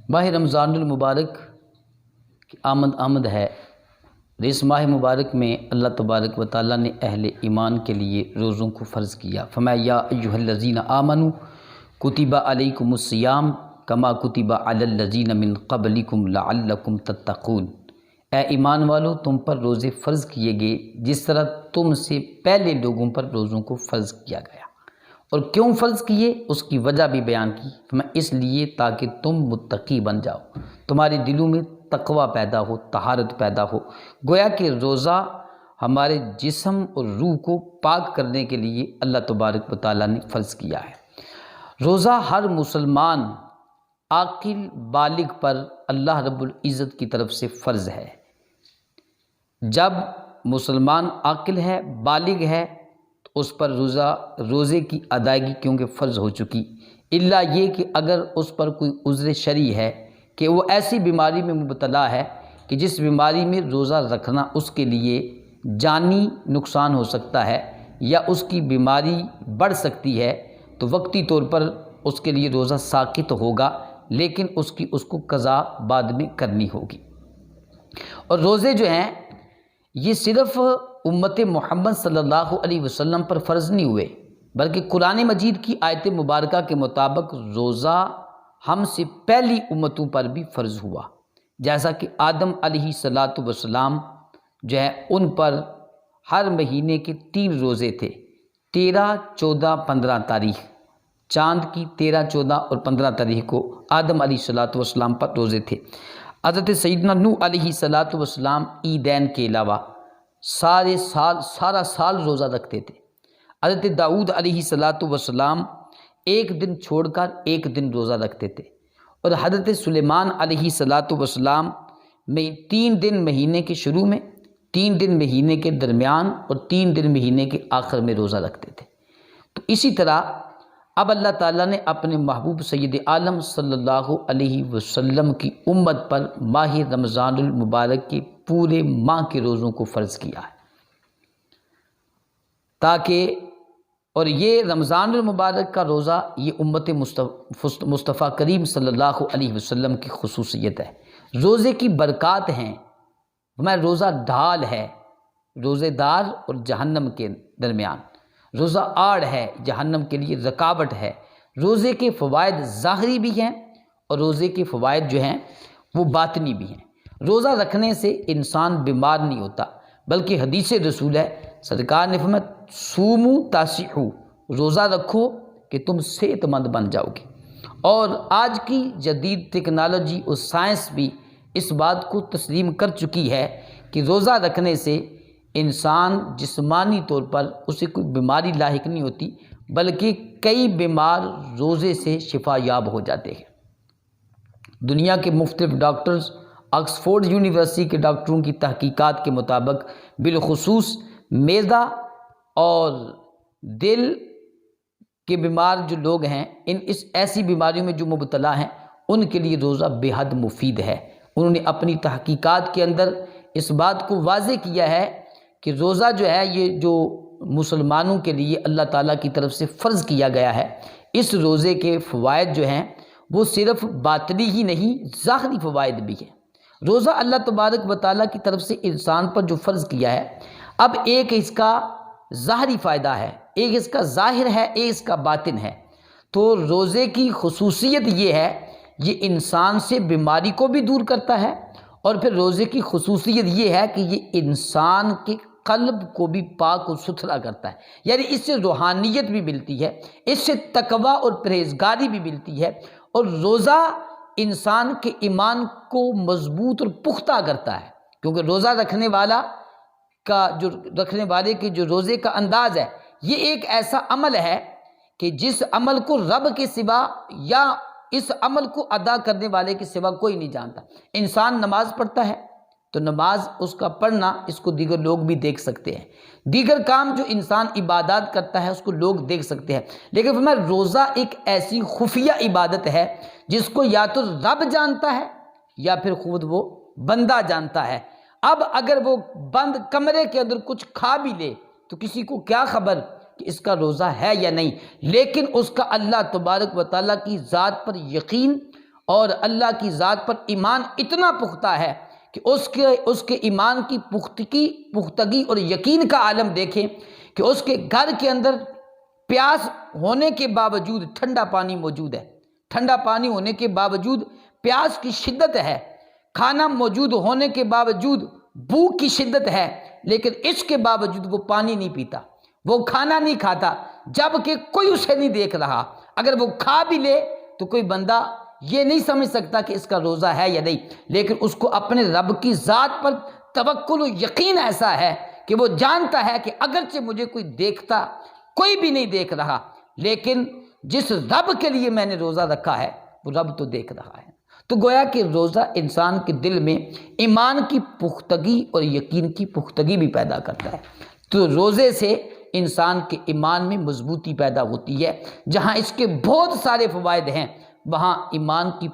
ماہ رمضان المبارک کی آمد ہے۔ اس ماہ مبارک میں اللہ تبارک و تعالیٰ نے اہل ایمان کے لیے روزوں کو فرض کیا۔ فرمایا یا ایھا الذین آمنوا کتب علیکم الصیام کما کتب علی الذین من قبلکم لعلکم تتقون۔ اے ایمان والو، تم پر روزے فرض کیے گئے جس طرح تم سے پہلے لوگوں پر روزوں کو فرض کیا گیا۔ اور کیوں فرض کیے اس کی وجہ بھی بیان کی، اس لیے تاکہ تم متقی بن جاؤ، تمہارے دلوں میں تقوی پیدا ہو، طہارت پیدا ہو۔ گویا کہ روزہ ہمارے جسم اور روح کو پاک کرنے کے لیے اللہ تبارک و تعالیٰ نے فرض کیا ہے۔ روزہ ہر مسلمان عاقل بالغ پر اللہ رب العزت کی طرف سے فرض ہے۔ جب مسلمان عاقل ہے، بالغ ہے، تو اس پر روزے کی ادائیگی کیونکہ فرض ہو چکی، الا یہ کہ اگر اس پر کوئی عذر شرعی ہے کہ وہ ایسی بیماری میں مبتلا ہے کہ جس بیماری میں روزہ رکھنا اس کے لیے جانی نقصان ہو سکتا ہے یا اس کی بیماری بڑھ سکتی ہے، تو وقتی طور پر اس کے لیے روزہ ساقط ہوگا، لیکن اس کو قضا بعد میں کرنی ہوگی۔ اور روزے جو ہیں یہ صرف امت محمد صلی اللہ علیہ وسلم پر فرض نہیں ہوئے، بلکہ قرآن مجید کی آیت مبارکہ کے مطابق روزہ ہم سے پہلی امتوں پر بھی فرض ہوا۔ جیسا کہ آدم علیہ السلام جو ہے ان پر ہر مہینے کے 3 روزے تھے، 13، 14، 15 تاریخ، چاند کی 13، 14 اور 15 تاریخ کو آدم علیہ السلام پر روزے تھے۔ حضرت سیدنا نوح علیہ السلام عیدین کے علاوہ سارا سال روزہ رکھتے تھے۔ حضرت داؤد علیہ السلام ایک دن چھوڑ کر ایک دن روزہ رکھتے تھے، اور حضرت سلیمان علیہ السلام میں 3 دن مہینے کے شروع میں، 3 دن مہینے کے درمیان اور 3 دن مہینے کے آخر میں روزہ رکھتے تھے۔ تو اسی طرح اب اللہ تعالیٰ نے اپنے محبوب سید عالم صلی اللہ علیہ وسلم کی امت پر ماہ رمضان المبارک کے پورے ماہ کے روزوں کو فرض کیا ہے، تاکہ اور یہ رمضان المبارک کا روزہ یہ امت مصطفیٰ کریم صلی اللہ علیہ وسلم کی خصوصیت ہے۔ روزے کی برکات ہیں، ہمارا روزہ ڈھال ہے روزے دار اور جہنم کے درمیان، روزہ آڑ ہے جہنم کے لیے رکاوٹ ہے۔ روزے کے فوائد ظاہری بھی ہیں اور روزے کے فوائد جو ہیں وہ باطنی بھی ہیں۔ روزہ رکھنے سے انسان بیمار نہیں ہوتا، بلکہ حدیث رسول ہے، سرکار نے فرمایا صوموا تصحوا، روزہ رکھو کہ تم صحت مند بن جاؤ گے۔ اور آج کی جدید ٹیکنالوجی اور سائنس بھی اس بات کو تسلیم کر چکی ہے کہ روزہ رکھنے سے انسان جسمانی طور پر اسے کوئی بیماری لاحق نہیں ہوتی، بلکہ کئی بیمار روزے سے شفا یاب ہو جاتے ہیں۔ دنیا کے مختلف ڈاکٹرز، آکسفورڈ یونیورسٹی کے ڈاکٹروں کی تحقیقات کے مطابق بالخصوص معدہ اور دل کے بیمار جو لوگ ہیں، ایسی بیماریوں میں جو مبتلا ہیں، ان کے لیے روزہ بے حد مفید ہے۔ انہوں نے اپنی تحقیقات کے اندر اس بات کو واضح کیا ہے کہ روزہ جو ہے یہ جو مسلمانوں کے لیے اللہ تعالیٰ کی طرف سے فرض کیا گیا ہے، اس روزے کے فوائد جو ہیں وہ صرف باطنی ہی نہیں، ظاہری فوائد بھی ہیں۔ روزہ اللہ تبارک و تعالیٰ کی طرف سے انسان پر جو فرض کیا ہے، اب ایک اس کا ظاہری فائدہ ہے، ایک اس کا ظاہر ہے، ایک اس کا باطن ہے۔ تو روزے کی خصوصیت یہ ہے، یہ انسان سے بیماری کو بھی دور کرتا ہے، اور پھر روزے کی خصوصیت یہ ہے کہ یہ انسان کے قلب کو بھی پاک و ستھرا کرتا ہے، یعنی اس سے روحانیت بھی ملتی ہے، اس سے تقوی اور پرہیزگاری بھی ملتی ہے، اور روزہ انسان کے ایمان کو مضبوط اور پختہ کرتا ہے، کیونکہ روزہ رکھنے والے کے جو روزے کا انداز ہے، یہ ایک ایسا عمل ہے کہ جس عمل کو رب کے سوا یا اس عمل کو ادا کرنے والے کے سوا کوئی نہیں جانتا۔ انسان نماز پڑھتا ہے تو نماز اس کا پڑھنا اس کو دیگر لوگ بھی دیکھ سکتے ہیں، دیگر کام جو انسان عبادات کرتا ہے اس کو لوگ دیکھ سکتے ہیں، لیکن فرمایا روزہ ایک ایسی خفیہ عبادت ہے جس کو یا تو رب جانتا ہے یا پھر خود وہ بندہ جانتا ہے۔ اب اگر وہ بند کمرے کے اندر کچھ کھا بھی لے تو کسی کو کیا خبر کہ اس کا روزہ ہے یا نہیں، لیکن اس کا اللہ تبارک و تعالیٰ کی ذات پر یقین اور اللہ کی ذات پر ایمان اتنا پختہ ہے کہ اس کے ایمان کی پختگی اور یقین کا عالم دیکھیں کہ اس کے گھر کے اندر پیاس ہونے کے باوجود ٹھنڈا پانی موجود ہے، ٹھنڈا پانی ہونے کے باوجود پیاس کی شدت ہے، کھانا موجود ہونے کے باوجود بھوک کی شدت ہے، لیکن اس کے باوجود وہ پانی نہیں پیتا، وہ کھانا نہیں کھاتا، جبکہ کوئی اسے نہیں دیکھ رہا۔ اگر وہ کھا بھی لے تو کوئی بندہ یہ نہیں سمجھ سکتا کہ اس کا روزہ ہے یا نہیں، لیکن اس کو اپنے رب کی ذات پر توکل و یقین ایسا ہے کہ وہ جانتا ہے کہ اگرچہ مجھے کوئی دیکھتا، کوئی بھی نہیں دیکھ رہا، لیکن جس رب کے لیے میں نے روزہ رکھا ہے وہ رب تو دیکھ رہا ہے۔ تو گویا کہ روزہ انسان کے دل میں ایمان کی پختگی اور یقین کی پختگی بھی پیدا کرتا ہے۔ تو روزے سے انسان کے ایمان میں مضبوطی پیدا ہوتی ہے۔ جہاں اس کے بہت سارے فوائد ہیں، وہاں ایمان کی